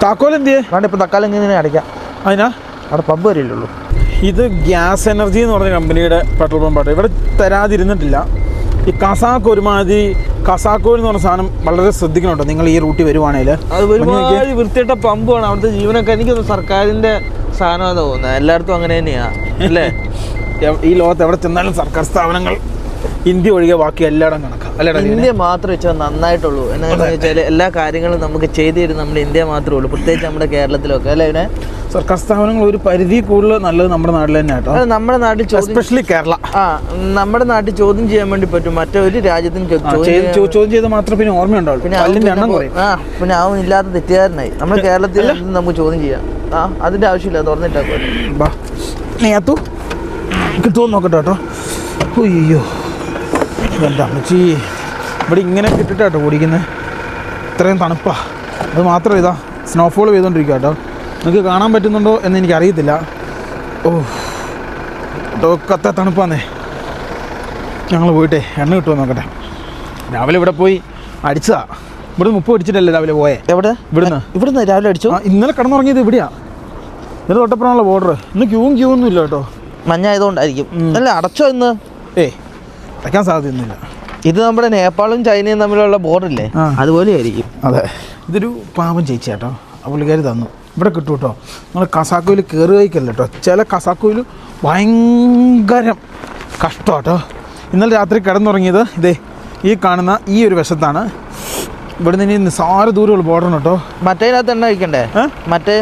താക്കോൽ എന്ത് ചെയ്യേ? വേണ്ട, ഇപ്പം തക്കാലം ഇങ്ങനെ അടയ്ക്കാം. അതിനാ അവിടെ പമ്പ് വരില്ലുള്ളൂ. ഇത് ഗ്യാസ് എനർജി എന്ന് പറഞ്ഞ കമ്പനിയുടെ പെട്രോൾ പമ്പാട്ടോ. ഇവിടെ തരാതിരുന്നിട്ടില്ല. ഈ കസാക്കോ ഒരുമാതിരി കസാക്കോയിൽ എന്ന് പറഞ്ഞ സാധനം വളരെ ശ്രദ്ധിക്കണോട്ടോ നിങ്ങൾ ഈ റൂട്ടിൽ വരുവാണെങ്കിൽ. അത് ഒരുപാട് വൃത്തിയിട്ട പമ്പുമാണ് അവിടുത്തെ ജീവനൊക്കെ. എനിക്കൊന്ന് സർക്കാരിൻ്റെ സാധനമാണെന്ന് തോന്നുന്നത്. എല്ലായിടത്തും അങ്ങനെ തന്നെയാണ് അല്ലേ? ഈ ലോകത്ത് എവിടെ ചെന്നാലും സർക്കാർ സ്ഥാപനങ്ങൾ ഇന്ത്യ ഒഴികെ ബാക്കി എല്ലായിടം കണക്കാം. ഇന്ത്യ മാത്രം വെച്ചാൽ നന്നായിട്ടുള്ളൂ. എന്താണെന്ന് വെച്ചാൽ എല്ലാ കാര്യങ്ങളും നമുക്ക് ചെയ്തു തരും നമ്മുടെ ഇന്ത്യ മാത്രമേ ഉള്ളൂ. പ്രത്യേകിച്ച് നമ്മുടെ കേരളത്തിലൊക്കെ അല്ലേ? ഇവിടെ സർക്കാർ സ്ഥാപനങ്ങൾ ഒരു പരിധി കൂടുതൽ നല്ലത് നമ്മുടെ നാട്ടിൽ തന്നെ കേട്ടോ. നമ്മുടെ നാട്ടിൽ എസ്പെഷ്യലി കേരള. നമ്മുടെ നാട്ടിൽ ചോദ്യം ചെയ്യാൻ വേണ്ടി പറ്റും. മറ്റൊരു രാജ്യത്തിന് ചോദ്യം ചെയ്ത് മാത്രമേ പിന്നെ ഓർമ്മയുണ്ടാവുള്ളൂ. പിന്നെ അവൻ ഇല്ലാത്ത തെറ്റുകാരനായി. നമ്മുടെ കേരളത്തിൽ നമുക്ക് ചോദ്യം ചെയ്യാം. അതിന്റെ ആവശ്യമില്ല, തുറന്നിട്ടാക്കോ. കിട്ടുമെന്ന് നോക്കട്ടെ കേട്ടോ. അയ്യോ എൻ്റെ അമ്മച്ചി, ഇവിടെ ഇങ്ങനെ കിട്ടിട്ടാട്ടോ ഓടിക്കുന്നത്. ഇത്രയും തണുപ്പാ. അത് മാത്രം ഇതാ സ്നോഫോൾ ചെയ്തുകൊണ്ടിരിക്കുക കേട്ടോ. നിങ്ങൾക്ക് കാണാൻ പറ്റുന്നുണ്ടോ എന്ന് എനിക്കറിയത്തില്ല. കത്ത തണുപ്പാന്നേ. ഞങ്ങൾ പോയിട്ടേ എണ്ണ കിട്ടുമോ നോക്കട്ടെ. രാവിലെ ഇവിടെ പോയി അടിച്ചതാ. ഇവിടെ 30 അടിച്ചിട്ടല്ലേ രാവിലെ പോയേ. എവിടെ? ഇവിടുന്ന് രാവിലെ അടിച്ചു. ഇന്നലെ കിടന്നുറങ്ങിയത് ഇവിടെയാ. ഇത് തൊട്ടപ്പുറമുള്ള ബോർഡർ. ഇന്ന് ക്യൂ ഒന്നും ഇല്ല കേട്ടോ. മഞ്ഞ ആയതുകൊണ്ടായിരിക്കും. അല്ല അടച്ചോ ഇന്ന്? അടയ്ക്കാൻ സാധ്യതയൊന്നുമില്ല. ഇത് നമ്മുടെ നേപ്പാളും ചൈനയും തമ്മിലുള്ള ബോർഡറില്ലേ, അതുപോലെ ആയിരിക്കും. അതെ. ഇതൊരു പാവം ചേച്ചി കേട്ടോ. ആ പുള്ളിക്കാരി തന്നു. ഇവിടെ കിട്ടും കേട്ടോ. നിങ്ങൾ കസാക്കോയിൽ കയറി വയ്ക്കല്ല കേട്ടോ. ചില കസാക്കോയിൽ ഭയങ്കര കഷ്ടം കേട്ടോ. ഇന്നലെ രാത്രി കിടന്നുറങ്ങിയത് ഇതേ ഈ കാണുന്ന ഈ ഒരു വശത്താണ്. ഇവിടെ നിന്ന് ഇനി നിസ്സാര ദൂരമുള്ള ബോർഡറാണ് കേട്ടോ. മറ്റേതിനകത്ത് എണ്ണ വയ്ക്കണ്ടേ? മറ്റേ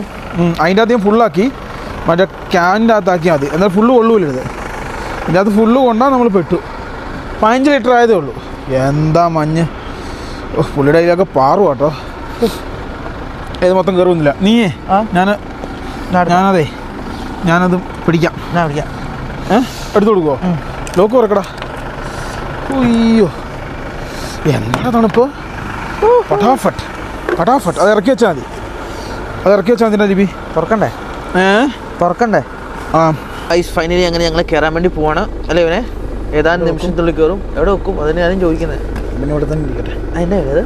അതിൻ്റെ അകത്ത് ഞാൻ ഫുള്ളാക്കി മറ്റേ ക്യാനിൻ്റെ അകത്താക്കിയാൽ മതി. എന്നാൽ ഫുള്ള് കൊള്ളൂലരുത്. ഇതിൻ്റെ അകത്ത് ഫുള്ള് കൊണ്ടാൽ നമ്മൾ പെട്ടു. 15 ലിറ്റർ ആയതേ ഉള്ളൂ. എന്താ മഞ്ഞ്. പുള്ളിയുടെ കയ്യിലൊക്കെ പാറു കേട്ടോ. ഏത് മൊത്തം കയറുന്നില്ല. നീയേ ഞാനതേ ഞാനത് പിടിക്കാം. ഞാൻ പിടിക്കാം. എടുത്തു കൊടുക്കുമോ? ലോക്ക് തുറക്കടാ. അയ്യോ എന്താ തണുപ്പ്. പടാഫട്ട് പടാഫട്ട്. അത് ഇറക്കി വെച്ചാൽ മതി. ലിബി തുറക്കണ്ടേ? തുറക്കണ്ടേ? ആ ഐസ് ഫൈനലി അങ്ങനെ ഞങ്ങൾ കയറാൻ വേണ്ടി പോവാണ് അല്ലേ ഇവനെ? ഏതാനും നിമിഷത്തുള്ളിൽ കയറും. എവിടെ വെക്കും? അതിന് ഞാനും ചോദിക്കുന്നത്. പിന്നെ ഇവിടെ തന്നെ ഇരിക്കട്ടെ. അതിൻ്റെ ഏത്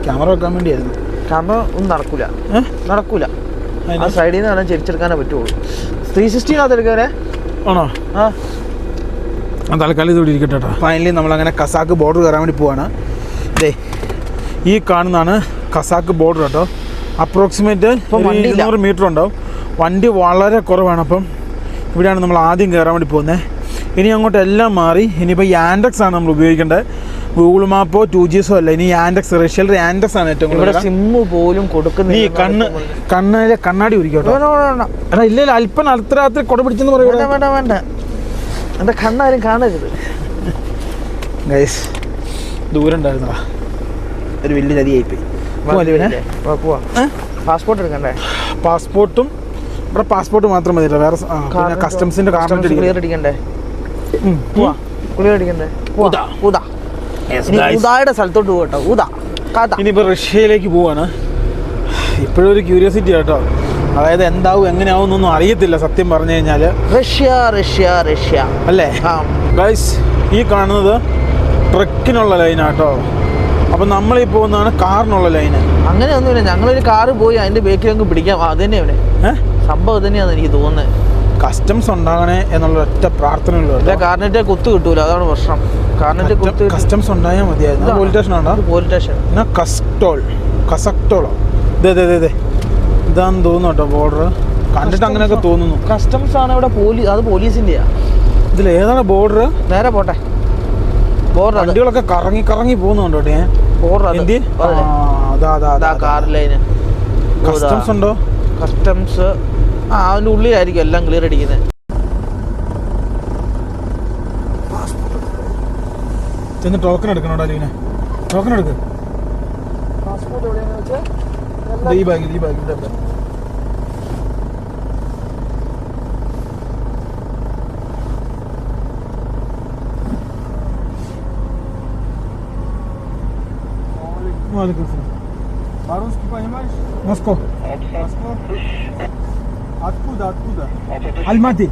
ക്യാമറ വെക്കാൻ വേണ്ടിയായിരുന്നു. ക്യാമറ ഒന്നും നടക്കൂല. ആ സൈഡിൽ നിന്ന് വേണം ചെരിച്ചെടുക്കാനേ പറ്റുള്ളൂ. 360 എടുക്കാനെ ആണോ? തൽക്കാലം ഇത് ഇവിടെ ഇരിക്കട്ടെ കേട്ടോ. ഫൈനലി നമ്മളങ്ങനെ കസാക്ക് ബോർഡർ കയറാൻ വേണ്ടി പോവാണ്. ദേ ഈ കാണുന്നതാണ് കസാക്ക് ബോർഡർ കേട്ടോ. അപ്രോക്സിമേറ്റ് 200 മീറ്റർ ഉണ്ടാവും. വണ്ടി വളരെ കുറവാണ്. അപ്പം ഇവിടെയാണ് നമ്മൾ ആദ്യം കയറാൻ വേണ്ടി പോകുന്നത്. ഇനി അങ്ങോട്ട് എല്ലാം മാറി ഇനിയിപ്പോൾ യാൻഡെക്സ് ആണ് നമ്മൾ ഉപയോഗിക്കേണ്ടത്. ഗൂഗിൾ മാപ്പോ 2G's അല്ല, ഇനി യാൻഡെക്സ് റഷ്യയിലെ യാൻഡെക്സ് ആണ് ഏറ്റവും കൂടുതൽ. സിമ്മ് പോലും കൊടുക്കുന്ന ഈ കണ്ണിലെ കണ്ണാടി ഉരിക്കോട്ടോ. എടാ ഇല്ല അല്പം അർദ്ധരാത്രി കൊട പിടിച്ചെന്ന് പറയുന്നത്. വേണ്ട എൻ്റെ കണ്ണാരും കാണരുത്. ഗൈസ് ദൂരം ഉണ്ടായിരുന്നടാ, ഒരു വലിയ നദിയായിപ്പോയി. പോവാ. പാസ്പോർട്ട് എടുക്കണ്ടേ? പാസ്പോർട്ടും ഇവിടെ പാസ്പോർട്ട് മാത്രം മതി. വേറെ കസ്റ്റംസിന്റെ ക്ലിയർ അടിക്കണ്ടേ? ക്ലിയർ അടിക്കണ്ടേ? ഊതായുടെ സ്ഥലത്തോട്ട് പോകട്ടോ. ഇനിയിപ്പോൾ റഷ്യയിലേക്ക് പോവാണ്. ഇപ്പോഴും ഒരു ക്യൂരിയോസിറ്റി കേട്ടോ. അതായത് എന്താവും എങ്ങനെയാവും എന്നൊന്നും അറിയത്തില്ല സത്യം പറഞ്ഞു കഴിഞ്ഞാൽ. റഷ്യ അല്ലേ? ഗൈസ് ഈ കാണുന്നത് ട്രക്കിനുള്ള ലൈനാട്ടോ. അപ്പം നമ്മളീ പോകുന്നതാണ് കാറിനുള്ള ലൈന്. അങ്ങനെയൊന്നുമില്ല. ഞങ്ങളൊരു കാറ് പോയി അതിൻ്റെ ബേക്കിൽ അങ്ങ് പിടിക്കാം. അത് തന്നെ ഇവിടെ സംഭവം തന്നെയാണെന്ന് എനിക്ക് തോന്നുന്നത്. കസ്റ്റംസ് ഉണ്ടാകണേ എന്നുള്ള ഒറ്റ പ്രാർത്ഥനയുള്ളൂ. കാർനെറ്റ് കുത്ത് കിട്ടൂല, അതാണ് പ്രശ്നം. കാർനെറ്റ് കുത്ത് കസ്റ്റംസ് ഉണ്ടായാൽ മതിയായിരുന്നു. പോലീസ് സ്റ്റേഷൻ ഉണ്ടോ? പോലീസ് സ്റ്റേഷൻ എന്നാ കസക്ടോളോ ഇതേ ഇതാന്ന് തോന്നുന്നു കേട്ടോ. ബോർഡർ കണ്ടിട്ട് അങ്ങനെയൊക്കെ തോന്നുന്നു. കസ്റ്റംസ് ആണ് ഇവിടെ. അത് പോലീസിൻ്റെയാ. ഇതിൽ ഏതാണ് ബോർഡർ? നേരെ പോട്ടെ. ബോർഡർ വണ്ടികളൊക്കെ കറങ്ങി പോകുന്നുണ്ടോ? Car line. കസ്റ്റംസ് ഉണ്ടോ? കസ്റ്റംസ് അതിൻ്റെ ഉള്ളിലായിരിക്കും എല്ലാം ക്ലിയർ അടിക്കുന്നത്. ചെന്ന് ടോക്കൺ എടുക്കണോടാ ലീന. ടോക്കൺ എടുക്ക്. പാസ്പോർട്ട് എവിടെയാണെന്ന് വെച്ചാൽ ഈ ബാഗിൽ По-русски понимаешь? Москва. Откуда? Алматы.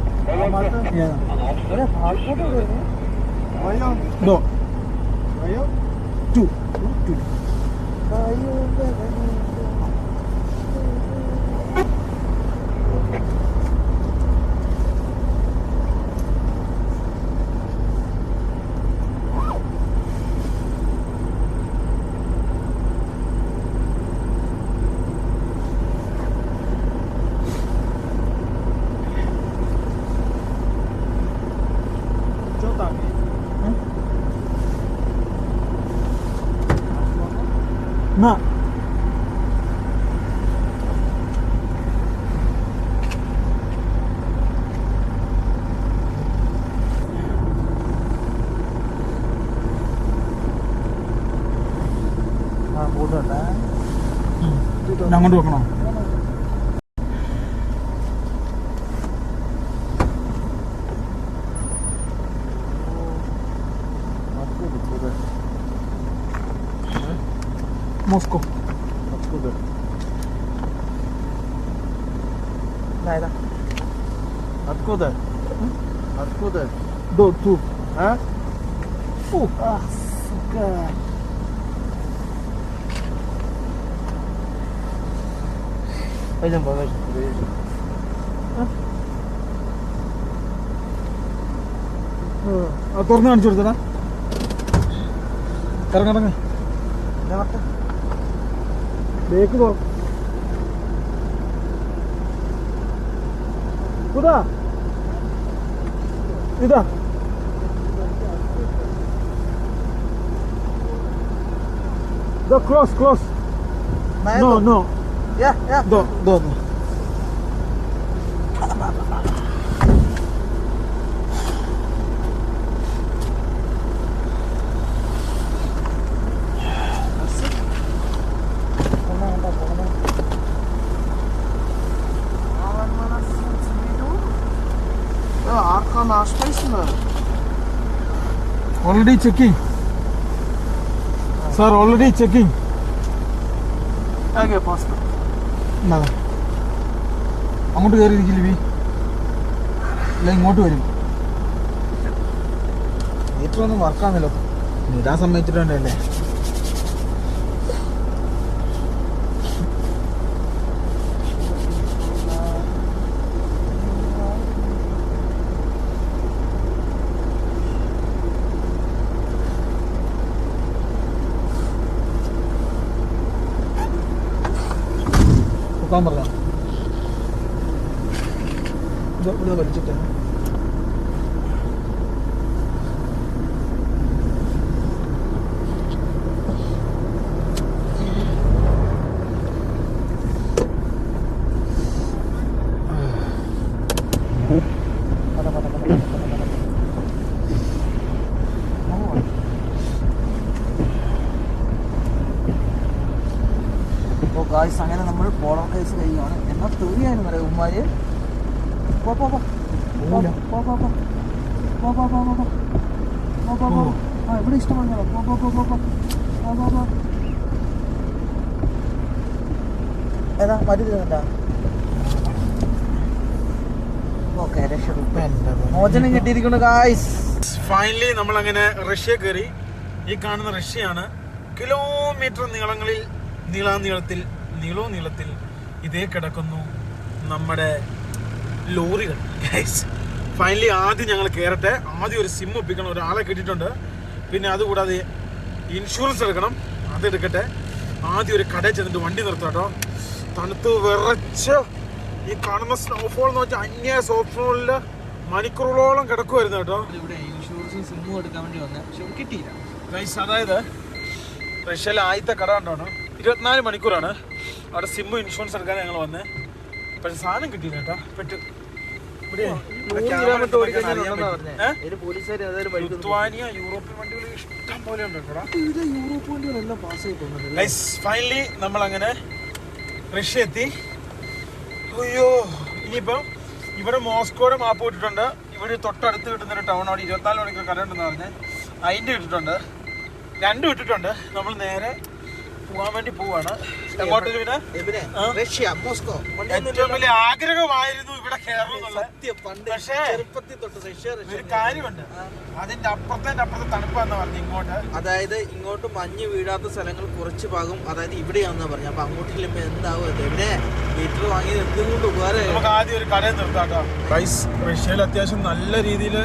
Вдвоем? Да. Вдвоем? Two. На. അങ്ങോട്ട് വെക്കണോ? Москва. Откуда? Откуда? Тут. А? Фу. Ах, сука. Пойдем. തുറന്ന് കാണിച്ചു കൊടുത്തടാ. ഇറങ്ങ ബേക്ക് തുറ. Куда? Ида. Да, close. No. Yeah. Да. Already checking. Sir, already checking. Okay, passport. അങ്ങോട്ട് കയറിയിരിക്കില്ല ബി അല്ല ഇങ്ങോട്ട് വരും മീറ്റർ ഒന്നും വർക്കാണല്ലോ ഇടാൻ സമ്മതിച്ചിട്ടുണ്ടല്ലേ പൊക്കാൻ പറഞ്ഞോ ഇവിടെ വലിച്ചിട്ട് അങ്ങനെ നമ്മൾ പോളോ കേസ് കഴിയുകയാണ്. എന്നാൽ തെറിയായിരുന്നു അറിയാം ഉമ്മാര്. ഇവിടെ ഇഷ്ടമാണ്. ഏതാ മതി തരണ്ട. ഓക്കെ മോചനം കിട്ടിയിരിക്കുന്നു ഗായ്സ്. ഫൈനലി നമ്മൾ അങ്ങനെ റഷ്യ കയറി. ഈ കാണുന്ന റഷ്യയാണ്. കിലോമീറ്റർ നീളത്തിൽ ഇതേ കിടക്കുന്നു നമ്മുടെ ലോറികൾ. ഫൈനലി ആദ്യം ഞങ്ങൾ കയറട്ടെ. ആദ്യം ഒരു സിം ഒപ്പിക്കണം, ഒരാളെ കിട്ടിയിട്ടുണ്ട്. പിന്നെ അതുകൂടാതെ ഇൻഷുറൻസ് എടുക്കണം, അതെടുക്കട്ടെ. ആദ്യം ഒരു കടയിൽ ചെന്നിട്ട് വണ്ടി നിർത്താം കേട്ടോ. തണുത്ത് വിറച്ച് ഈ കാണുന്ന സ്നോഫോൾ എന്ന് വെച്ചാൽ അന്യ സ്നോഫോളിൽ മണിക്കൂറുകളോളം കിടക്കുമായിരുന്നു കേട്ടോ. ഇവിടെ ഇൻഷുറൻസും സിമ്മും എടുക്കാൻ വേണ്ടി വന്നത്, പക്ഷെ കിട്ടിയില്ല ഗൈസ്. അതായത് റഷ്യയിലെ ആദ്യത്തെ കട കണ്ടോണം, 24 മണിക്കൂറാണ് അവിടെ സിമ്മും ഇൻഷുറൻസ് എടുക്കാൻ ഞങ്ങൾ വന്നത്. പക്ഷെ സാധനം കിട്ടിയില്ല കേട്ടോ. പെട്ട് യൂറോപ്യൻ വണ്ടികൾ ഇഷ്ടം പോലെ ഉണ്ട് കേട്ടോ. യൂറോപ്പ് വണ്ടികളെല്ലാം പാസ്സായി പോകുന്നത്. ഫൈനലി നമ്മൾ അങ്ങനെ റഷ്യ എത്തി. അയ്യോ, ഇനിയിപ്പം ഇവിടെ മോസ്കോയുടെ മാപ്പ് ഇട്ടിട്ടുണ്ട്. ഇവിടെ തൊട്ടടുത്ത് കിട്ടുന്നൊരു ടൗൺ, അവിടെ 24 മണിക്കൂർ കട ഉണ്ടെന്ന് പറഞ്ഞ് അതിൻ്റെ ഇട്ടിട്ടുണ്ട്. 2 ഇട്ടിട്ടുണ്ട്. നമ്മൾ നേരെ പോകാൻ വേണ്ടി പോവാണ്. എങ്ങോട്ട് റഷ്യ, മോസ്കോ. ഏറ്റവും വലിയ ആഗ്രഹമായിരുന്നു ഇവിടെ കയറുന്നത്. പക്ഷേ ഒരു കാര്യമുണ്ട്, അതിന്റെ അപ്പുറത്തെ തണുപ്പാന്ന് പറഞ്ഞു ഇങ്ങോട്ട്. അതായത് ഇങ്ങോട്ട് മഞ്ഞ് വീഴാത്ത സ്ഥലങ്ങൾ കുറച്ച് ഭാഗം, അതായത് ഇവിടെയാണെന്നാ പറഞ്ഞു. അപ്പൊ അങ്ങോട്ട് ചെല്ലുമ്പോ എന്താവും, എവിടെ മീറ്റർ വാങ്ങിയത് എന്തുകൊണ്ട് ഉപകാരം. നമുക്ക് ആദ്യം ഒരു കടയിൽ നിർത്താട്ടോ. ഗൈസ്, റഷ്യയിൽ അത്യാവശ്യം നല്ല രീതിയിൽ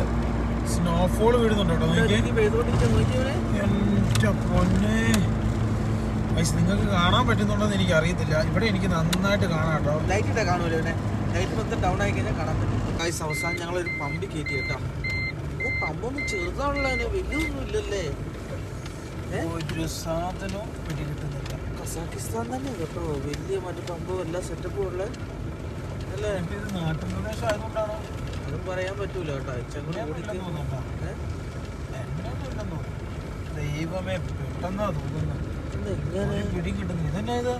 സ്നോഫോൾ വീഴുന്നുണ്ട് കേട്ടോ. എന്റെ പൊന്നെ ഗൈസ്, നിങ്ങൾക്ക് കാണാൻ പറ്റുന്നുണ്ടോന്ന് എനിക്ക് അറിയത്തില്ല. ഇവിടെ എനിക്ക് നന്നായിട്ട് കാണാം കേട്ടോ. ലൈറ്റ് ഇട്ടാ കാണൂല, ഇവിടെ ലൈറ്റ് മൊത്തം ഡൗൺ ആയി കഴിഞ്ഞാൽ കാണാൻ പറ്റും. ഗൈസ്, അവസാനം ഞങ്ങളൊരു പമ്പ് കയറ്റി കേട്ടോ. പമ്പൊന്നും ചെറുതാണല്ലോ, വലിയൊന്നും ഇല്ലല്ലേ. ഒരു സാധനവും പിടി കിട്ടുന്നില്ല. കസാക്കിസ്ഥാൻ തന്നെ കേട്ടോ, വലിയ മറ്റു പമ്പും എല്ലാ സെറ്റപ്പും ഉള്ള അല്ലേ. ഇത് നാട്ടുപ്രദേശം ആയതുകൊണ്ടാണോ അതും പറയാൻ പറ്റൂല കേട്ടോ. ദൈവമേ, പെട്ടെന്നാ തോന്നുന്നു പിടി കിട്ടുന്നു. ഇതന്നെ ഇത്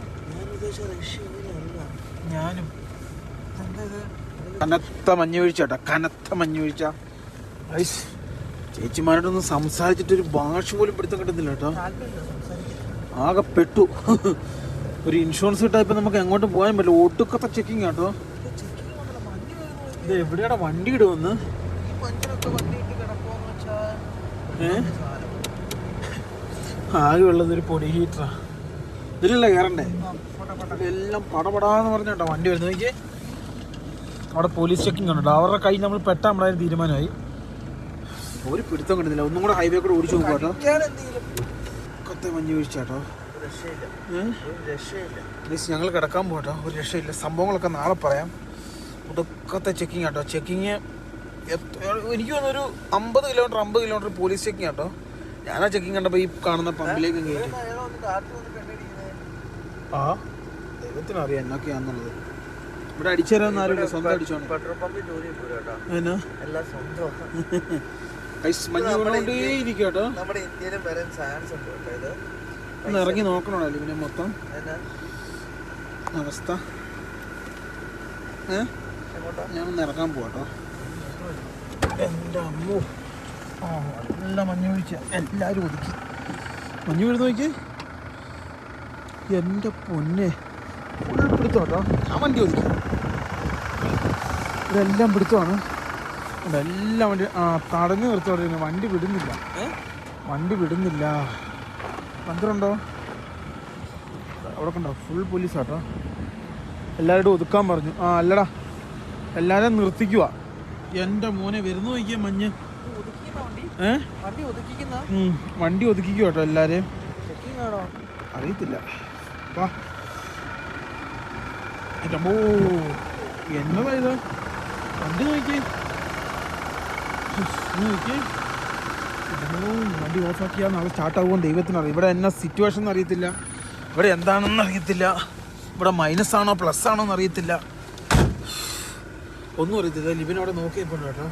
ഞാനും കനത്ത മഞ്ഞ് വീഴ്ച കേട്ടോ, കനത്ത മഞ്ഞ് വീഴ്ച. ചേച്ചിമാരോടൊന്നും സംസാരിച്ചിട്ടൊരു ഭാഷ പോലും പിടുത്തം കിട്ടുന്നില്ല കേട്ടോ. ആകെ പെട്ടു. ഒരു ഇൻഷുറൻസ് കിട്ടാൻ ഇപ്പം നമുക്ക് എങ്ങോട്ടും പോകാൻ പറ്റില്ല. ഒടുക്കത്തെ ചെക്കിങ് കേട്ടോ. ഇത് എവിടെയാണ് വണ്ടി ഇടുവന്ന്? ആകെ ഉള്ളത് ഒരു പൊടി ഹീറ്ററാ. ഇതിലല്ല കയറണ്ടേ, എല്ലാം പടപടാന്ന് പറഞ്ഞോട്ടോ വണ്ടി വരുന്നത്. എനിക്ക് അവിടെ പോലീസ് ചെക്കിങ് ഉണ്ടോ, അവരുടെ കൈ നമ്മൾ പെട്ടാൽ നമ്മളായാലും തീരുമാനമായി. ഒരു പിടുത്തം കിട്ടുന്നില്ല. ഒന്നും കൂടെ ഹൈവേ കൂടെ ഓടിച്ചു പോകും കേട്ടോ. കത്തെ മഞ്ഞ് വീഴ്ച കേട്ടോ. ഞങ്ങൾ കിടക്കാൻ പോകട്ടോ, ഒരു രക്ഷയില്ല. സംഭവങ്ങളൊക്കെ നാളെ പറയാം. ഒടുക്കത്തെ ചെക്കിങ് കേട്ടോ. ചെക്കിങ് എനിക്ക് തോന്നുന്നൊരു 50 കിലോമീറ്റർ പോലീസ് ചെക്കിങ് കേട്ടോ. ഞാനാ ചെക്കിങ് കണ്ടപ്പോൾ ഈ കാണുന്ന പമ്പിലേക്ക് കയറ്റി. ആ ദൈവത്തിനറിയാം എന്നൊക്കെയാന്നുള്ളത്. ഇവിടെ അടിച്ചു തരാമെന്ന് ആരും സ്വന്തം അടിച്ചോണം. എന്നാ മഞ്ഞ് വീണോണ്ടേ ഇരിക്കും കേട്ടോ. ഒന്ന് ഇറങ്ങി നോക്കണോ പിന്നെ മൊത്തം അവസ്ഥ. ഞാനൊന്ന് ഇറങ്ങാൻ പോവാട്ടോ. എൻ്റെ അമ്മോ. ആ നല്ല മഞ്ഞ് വീഴ്ച. എല്ലാവരും ഒതുക്കി. മഞ്ഞ് വീഴുന്ന നോക്കി. എൻ്റെ പൊന്നെ ഫുൾ പിടുത്തം കേട്ടോ. ആ വണ്ടി ഒതുക്കി. ഇതെല്ലാം പിടുത്തമാണ്. എല്ലാം വണ്ടി തടഞ്ഞു നിർത്തോണ്ടിരുന്നു. വണ്ടി വിടുന്നില്ല. വണ്ടി വിടുന്നില്ല. പന്ത്രണ്ടോ അവിടെ കണ്ടോ ഫുൾ പോലീസാട്ടോ. എല്ലാവരോടും ഒതുക്കാൻ പറഞ്ഞു. അല്ലടാ എല്ലാവരും നിർത്തിക്കുക. എൻ്റെ മോനെ വരുന്നു നോക്കിയാൽ മഞ്ഞ്. വണ്ടി ഒതുക്കിക്കുക കേട്ടോ എല്ലാവരെയും. അറിയത്തില്ല. വാ എൻ്റെ എന്നതാ ഇത്? വണ്ടി നോക്കി വണ്ടി ഓഫാക്കിയാൽ നാളെ സ്റ്റാർട്ടാകുമ്പോൾ ദൈവത്തിനറിയാം. ഇവിടെ എന്നാ സിറ്റുവേഷൻ എന്ന് അറിയത്തില്ല. ഇവിടെ എന്താണെന്ന് അറിയത്തില്ല. ഇവിടെ മൈനസ് ആണോ പ്ലസ് ആണോ എന്ന് അറിയത്തില്ല. ഒന്നും അറിയത്തില്ല. ലിബിനവിടെ നോക്കിയപ്പോൾ കേട്ടോ